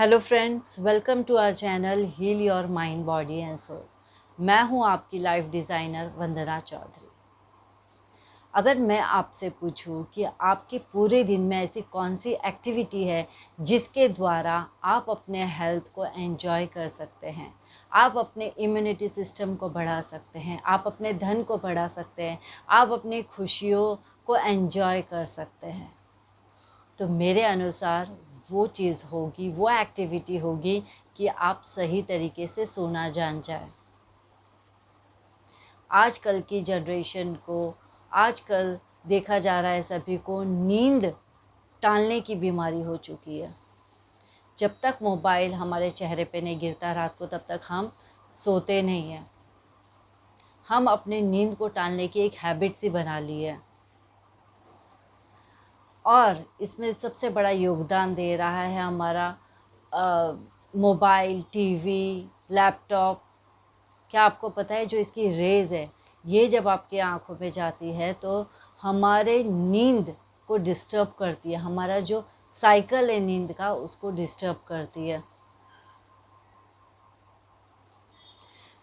Hello friends, welcome to our channel heal your mind body and soul. मैं हूं आपकी life designer वंदना चौधरी। अगर मैं आपसे पूछूं कि आपके पूरे दिन में ऐसी कौन सी एक्टिविटी है जिसके द्वारा आप अपने हेल्थ को एंजॉय कर सकते हैं, आप अपने इम्यूनिटी सिस्टम को बढ़ा सकते हैं, आप अपने धन को बढ़ा सकते हैं, आप अपनी खुशियों को एंजॉय कर सकते हैं, तो मेरे अनुसार वो चीज़ होगी, वो एक्टिविटी होगी कि आप सही तरीके से सोना जान जाए। आजकल की जनरेशन को, आजकल देखा जा रहा है सभी को नींद टालने की बीमारी हो चुकी है। जब तक मोबाइल हमारे चेहरे पे नहीं गिरता रात को, तब तक हम सोते नहीं हैं। हम अपने नींद को टालने की एक हैबिट सी बना ली है, और इसमें सबसे बड़ा योगदान दे रहा है हमारा मोबाइल, टीवी, लैपटॉप। क्या आपको पता है जो इसकी रेज़ है, ये जब आपकी आँखों पे जाती है तो हमारे नींद को डिस्टर्ब करती है, हमारा जो साइकिल है नींद का उसको डिस्टर्ब करती है।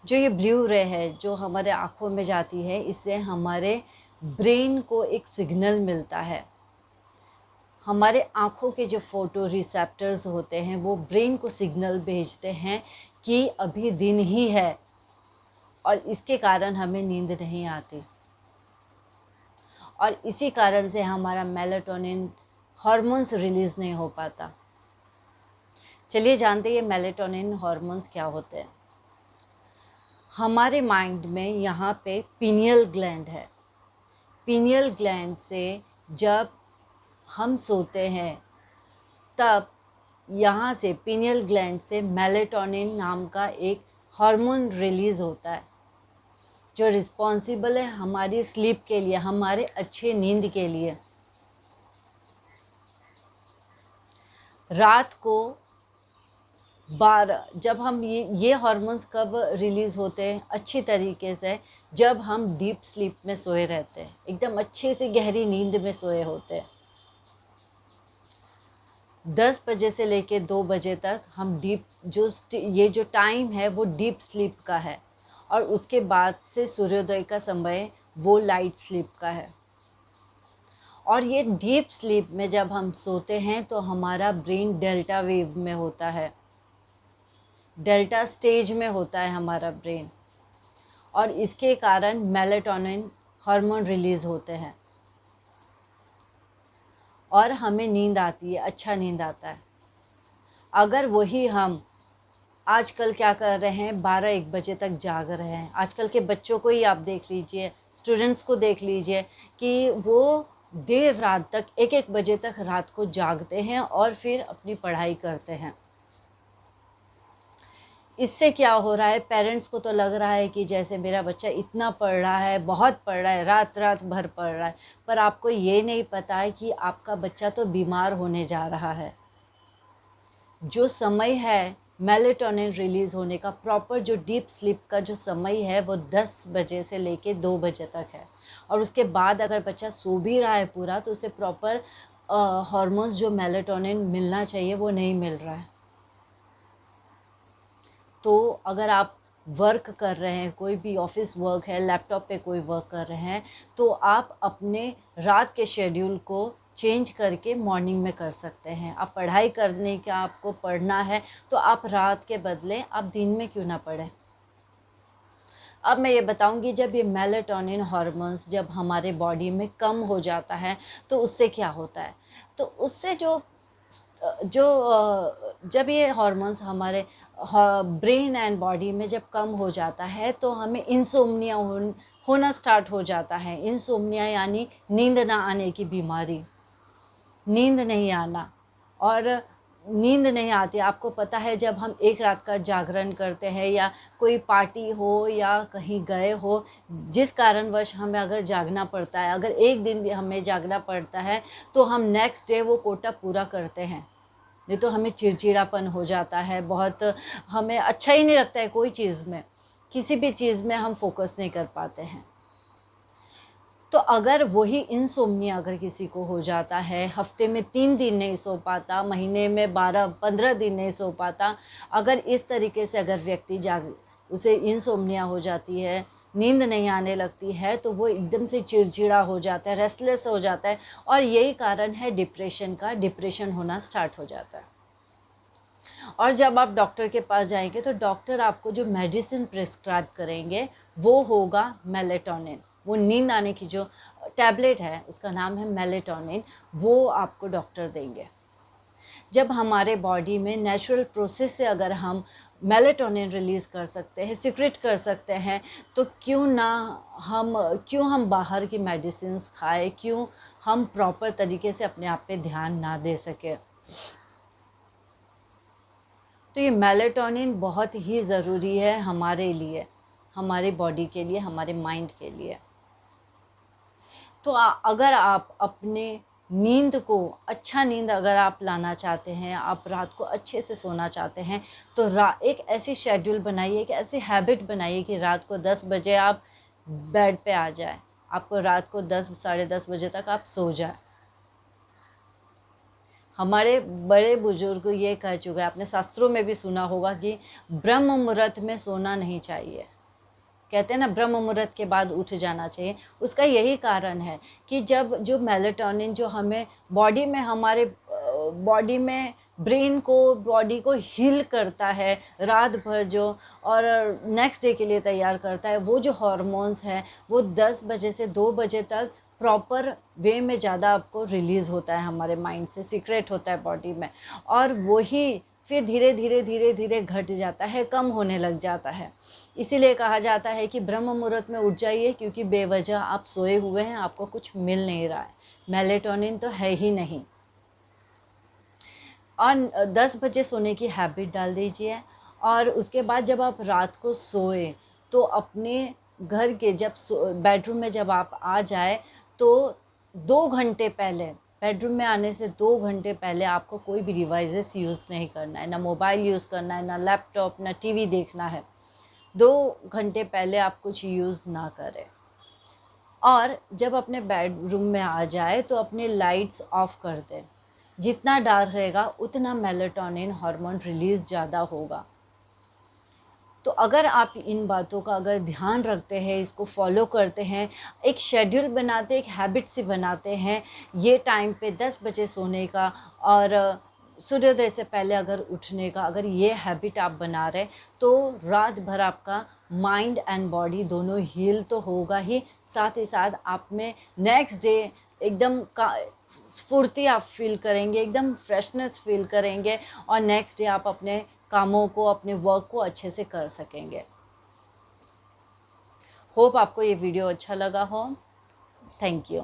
जो ये ब्लू रे है जो हमारे आँखों में जाती है, इससे हमारे ब्रेन को एक सिग्नल मिलता है। हमारे आँखों के जो फोटो रिसेप्टर्स होते हैं वो ब्रेन को सिग्नल भेजते हैं कि अभी दिन ही है, और इसके कारण हमें नींद नहीं आती, और इसी कारण से हमारा मेलाटोनिन हार्मोन्स रिलीज़ नहीं हो पाता। चलिए जानते हैं ये मेलाटोनिन हार्मोन्स क्या होते हैं। हमारे माइंड में यहाँ पे पीनियल ग्लैंड है। पीनियल ग्लैंड से जब हम सोते हैं तब यहाँ से पीनियल ग्लैंड से मेलाटोनिन नाम का एक हार्मोन रिलीज़ होता है जो रिस्पॉन्सिबल है हमारी स्लीप के लिए, हमारे अच्छे नींद के लिए। रात को 12 जब हम ये हार्मोन्स कब रिलीज़ होते हैं अच्छी तरीके से, जब हम डीप स्लीप में सोए रहते हैं, एकदम अच्छे से गहरी नींद में सोए होते हैं। 10 बजे से लेके 2 बजे तक हम ये जो टाइम है वो डीप स्लीप का है, और उसके बाद से सूर्योदय का समय वो लाइट स्लीप का है। और ये डीप स्लीप में जब हम सोते हैं तो हमारा ब्रेन डेल्टा वेव में होता है, डेल्टा स्टेज में होता है हमारा ब्रेन, और इसके कारण मेलाटोनिन हार्मोन रिलीज़ होते हैं और हमें नींद आती है, अच्छा नींद आता है। अगर वही हम आजकल क्या कर रहे हैं, 12-1 बजे तक जाग रहे हैं। आजकल के बच्चों को ही आप देख लीजिए, स्टूडेंट्स को देख लीजिए कि वो देर रात तक 1-1 बजे तक रात को जागते हैं और फिर अपनी पढ़ाई करते हैं। इससे क्या हो रहा है, पेरेंट्स को तो लग रहा है कि जैसे मेरा बच्चा इतना पढ़ रहा है, बहुत पढ़ रहा है, रात रात भर पढ़ रहा है, पर आपको ये नहीं पता है कि आपका बच्चा तो बीमार होने जा रहा है। जो समय है मेलाटोनिन रिलीज़ होने का, प्रॉपर जो डीप स्लीप का जो समय है वो 10 बजे से लेके 2 बजे तक है, और उसके बाद अगर बच्चा सो भी रहा है पूरा तो उसे प्रॉपर हार्मोन्स जो मेलाटोनिन मिलना चाहिए वो नहीं मिल रहा है। तो अगर आप वर्क कर रहे हैं, कोई भी ऑफिस वर्क है, लैपटॉप पे कोई वर्क कर रहे हैं, तो आप अपने रात के शेड्यूल को चेंज करके मॉर्निंग में कर सकते हैं। आप पढ़ाई करने का, आपको पढ़ना है तो आप रात के बदले आप दिन में क्यों ना पढ़ें। अब मैं ये बताऊंगी, जब ये मेलाटोनिन हार्मोन्स जब हमारे बॉडी में कम हो जाता है तो उससे क्या होता है। तो उससे जो जो जब ये हार्मोन्स हमारे ब्रेन एंड बॉडी में जब कम हो जाता है तो हमें इंसोम्निया होना स्टार्ट हो जाता है। इंसोम्निया यानी नींद ना आने की बीमारी, नींद नहीं आना। और नींद नहीं आती, आपको पता है जब हम एक रात का जागरण करते हैं या कोई पार्टी हो या कहीं गए हो, जिस कारणवश हमें अगर जागना पड़ता है, अगर एक दिन भी हमें जागना पड़ता है तो हम नेक्स्ट डे वो कोटा पूरा करते हैं। नहीं तो हमें चिड़चिड़ापन हो जाता है, बहुत हमें अच्छा ही नहीं लगता है, कोई चीज़ में, किसी भी चीज़ में हम फोकस नहीं कर पाते हैं। तो अगर वही इंसोम्निया अगर किसी को हो जाता है, हफ्ते में 3 दिन नहीं सो पाता, महीने में 12-15 दिन नहीं सो पाता, अगर इस तरीके से अगर व्यक्ति उसे इंसोम्निया हो जाती है, नींद नहीं आने लगती है, तो वो एकदम से चिड़चिड़ा हो जाता है, रेस्टलेस हो जाता है, और यही कारण है डिप्रेशन का। डिप्रेशन होना स्टार्ट हो जाता है। और जब आप डॉक्टर के पास जाएंगे तो डॉक्टर आपको जो मेडिसिन प्रिस्क्राइब करेंगे वो होगा मेलेटोनिन। वो नींद आने की जो टैबलेट है उसका नाम है मेलेटोनिन, वो आपको डॉक्टर देंगे। जब हमारे बॉडी में नेचुरल प्रोसेस से अगर हम मेलेटोनिन रिलीज़ कर सकते हैं, सीक्रेट कर सकते हैं, तो क्यों हम बाहर की मेडिसिन्स खाएं, क्यों हम प्रॉपर तरीके से अपने आप पे ध्यान ना दे सके। तो ये मेलेटोनिन बहुत ही ज़रूरी है हमारे लिए, हमारे बॉडी के लिए, हमारे माइंड के लिए। तो अगर आप अपने नींद को, अच्छा नींद अगर आप लाना चाहते हैं, आप रात को अच्छे से सोना चाहते हैं, तो एक ऐसी शेड्यूल बनाइए, एक ऐसी हैबिट बनाइए कि रात को 10 बजे आप बेड पे आ जाए, आपको रात को 10 साढ़े 10 बजे तक आप सो जाए। हमारे बड़े बुजुर्ग ये कह चुके हैं, आपने शास्त्रों में भी सुना होगा कि ब्रह्म मुहूर्त में सोना नहीं चाहिए। कहते हैं ना, ब्रह्म मुहूर्त के बाद उठ जाना चाहिए। उसका यही कारण है कि जब जो मेलेटोनिन जो हमें बॉडी में, हमारे बॉडी में ब्रेन को, बॉडी को हील करता है रात भर जो, और नेक्स्ट डे के लिए तैयार करता है, वो जो हॉर्मोन्स हैं वो 10 बजे से 2 बजे तक प्रॉपर वे में ज़्यादा आपको रिलीज़ होता है, हमारे माइंड से सीक्रेट होता है बॉडी में, और वही फिर धीरे धीरे धीरे धीरे घट जाता है, कम होने लग जाता है। इसीलिए कहा जाता है कि ब्रह्म मुहूर्त में उठ जाइए, क्योंकि बेवजह आप सोए हुए हैं, आपको कुछ मिल नहीं रहा है, मेलेटोनिन तो है ही नहीं। और 10 बजे सोने की हैबिट डाल दीजिए। और उसके बाद जब आप रात को सोए तो अपने घर के बेडरूम में जब आप आ जाए तो 2 घंटे पहले, बेडरूम में आने से 2 घंटे पहले आपको कोई भी डिवाइसेस यूज़ नहीं करना है, ना मोबाइल यूज़ करना है, ना लैपटॉप, ना टीवी देखना है। 2 घंटे पहले आप कुछ यूज़ ना करें। और जब अपने बेडरूम में आ जाए तो अपने लाइट्स ऑफ कर दें। जितना डार्क रहेगा उतना मेलेटोनिन हार्मोन रिलीज़ ज़्यादा होगा। तो अगर आप इन बातों का अगर ध्यान रखते हैं, इसको फॉलो करते हैं, एक शेड्यूल बनाते, एक हैबिट सी बनाते हैं, ये टाइम पे 10 बजे सोने का और सूर्योदय से पहले अगर उठने का, अगर ये हैबिट आप बना रहे, तो रात भर आपका माइंड एंड बॉडी दोनों हील तो होगा ही, साथ ही साथ आप में नेक्स्ट डे एकदम का स्फूर्ति आप फील करेंगे, एकदम फ्रेशनेस फील करेंगे, और नेक्स्ट डे आप अपने कामों को, अपने वर्क को अच्छे से कर सकेंगे। होप आपको ये वीडियो अच्छा लगा हो। Thank you.